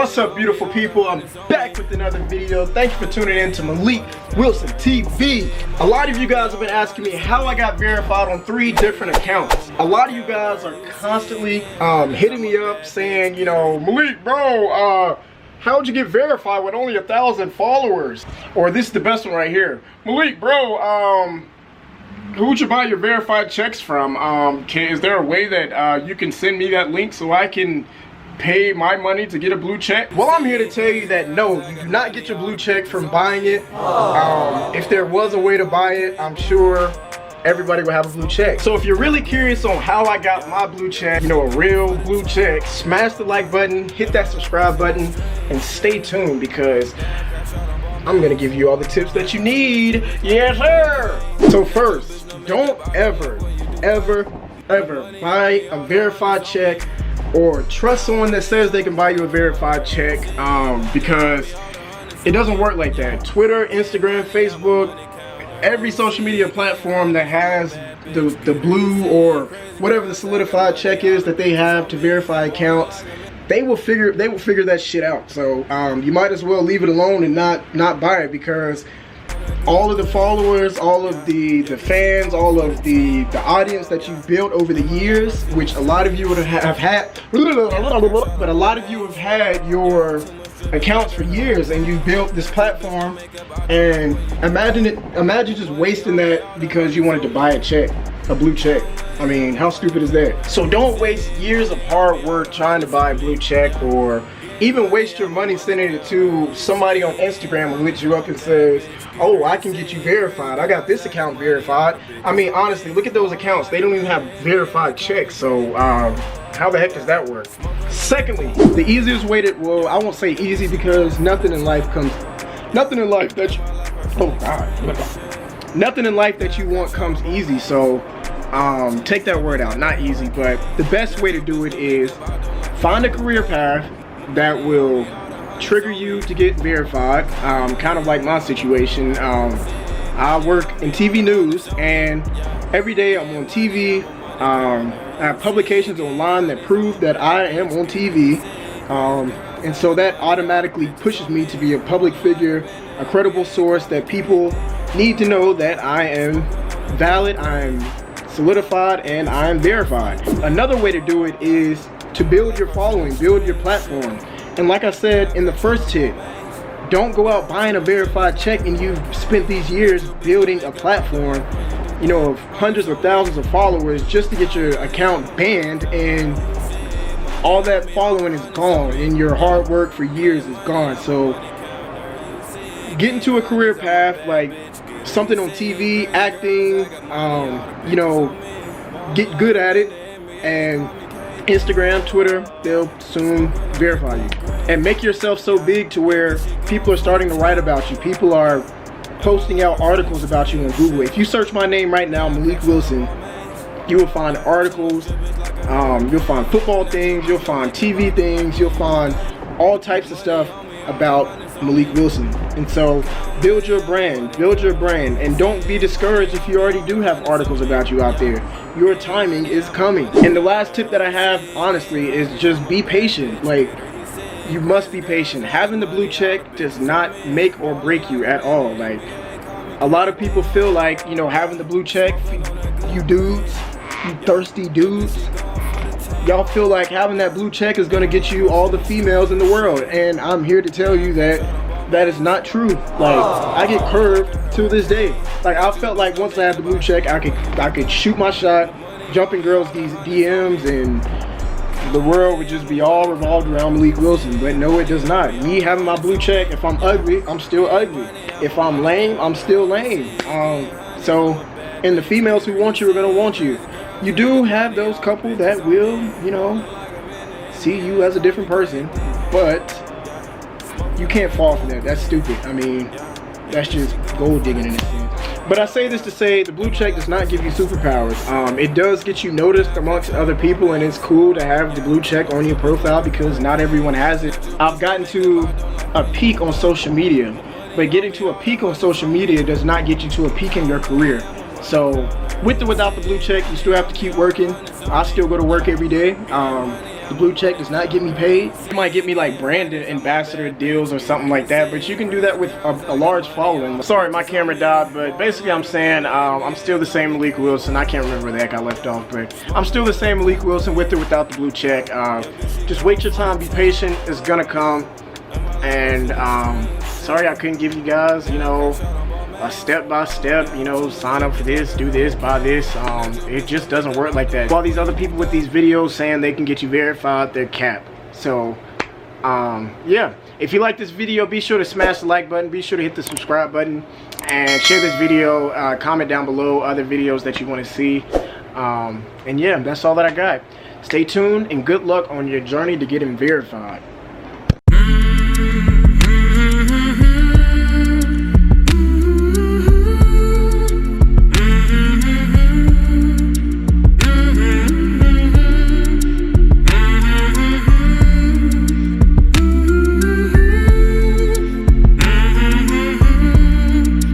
What's up, beautiful people? I'm back with another video. Thank you for tuning in to Malik Wilson TV. A lot of you guys have been asking me how I got verified on 3 different accounts. A lot of you guys are constantly hitting me up saying, you know, Malik, bro, how'd you get verified with only 1,000 followers? Or this is the best one right here. Malik, bro, who'd you buy your verified checks from? Is there a way that you can send me that link so I can pay my money to get a blue check? Well, I'm here to tell you that no, you do not get your blue check from buying it. If there was a way to buy it, I'm sure everybody would have a blue check. So if you're really curious on how I got my blue check, you know, a real blue check, smash the like button, hit that subscribe button, and stay tuned because I'm gonna give you all the tips that you need. Yes, sir! So first, don't ever buy a verified check or trust someone that says they can buy you a verified check, because it doesn't work like that. Twitter, Instagram, Facebook, every social media platform that has the blue or whatever the solidified check is that they have to verify accounts, they will figure that shit out. So you might as well leave it alone and not buy it, because all of the followers, all of the fans, all of the audience that you've built over the years, which a lot of you would have had, but a lot of you have had your accounts for years and you built this platform, and imagine just wasting that because you wanted to buy a blue check. I mean, how stupid is that? So don't waste years of hard work trying to buy a blue check, or even waste your money sending it to somebody on Instagram who hits you up and says, oh, I can get you verified. I got this account verified. I mean, honestly, look at those accounts. They don't even have verified checks. So how the heck does that work? Secondly, the easiest way to, well, I won't say easy because nothing in life that you want comes easy. So take that word out, not easy, but the best way to do it is find a career path that will trigger you to get verified. Kind of like my situation. I work in TV news, and every day I'm on TV. I have publications online that prove that I am on TV, and so that automatically pushes me to be a public figure, a credible source that people need to know that I am valid, I'm solidified, and I'm verified. Another way to do it is to build your following, build your platform. And like I said in the first tip, don't go out buying a verified check and you've spent these years building a platform, you know, of hundreds or thousands of followers just to get your account banned, and all that following is gone and your hard work for years is gone. So get into a career path, like something on TV, acting, you know, get good at it, and Instagram, Twitter, they'll soon verify you. And make yourself so big to where people are starting to write about you. People are posting out articles about you on Google. If you search my name right now, Malik Wilson, you will find articles, you'll find football things, you'll find TV things, you'll find all types of stuff about Malik Wilson. And so build your brand, and don't be discouraged if you already do have articles about you out there. Your timing is coming. And the last tip that I have, honestly, is just be patient. Like, you must be patient. Having the blue check does not make or break you at all. Like, a lot of people feel like, you know, having the blue check, you dudes, you thirsty dudes, y'all feel like having that blue check is gonna get you all the females in the world, and I'm here to tell you that that is not true. Like, I get curved to this day. Like, I felt like once I had the blue check, I could shoot my shot, jump in girls' DMs, and the world would just be all revolved around Malik Wilson. But no, it does not. Me having my blue check, if I'm ugly, I'm still ugly. If I'm lame, I'm still lame. And the females who want you are gonna want you. You do have those couple that will, you know, see you as a different person, but you can't fall for that. That's stupid. I mean, that's just gold digging in a sense. But I say this to say the blue check does not give you superpowers. It does get you noticed amongst other people, and it's cool to have the blue check on your profile because not everyone has it. I've gotten to a peak on social media, but getting to a peak on social media does not get you to a peak in your career. So with or without the blue check, you still have to keep working. I still go to work every day. The blue check does not get me paid. It might get me like brand ambassador deals or something like that, but you can do that with a large following. Sorry, my camera died, but basically I'm saying I'm still the same Malik Wilson. I can't remember where the heck I left off, but I'm still the same Malik Wilson with or without the blue check. Just wait your time, be patient, it's gonna come. And sorry I couldn't give you guys, you know, a step-by-step, you know, sign up for this, do this, buy this. It just doesn't work like that. All these other people with these videos saying they can get you verified, they're cap. So yeah, if you like this video, be sure to smash the like button, be sure to hit the subscribe button, and share this video. Comment down below other videos that you want to see. And yeah, that's all that I got. Stay tuned and good luck on your journey to getting verified.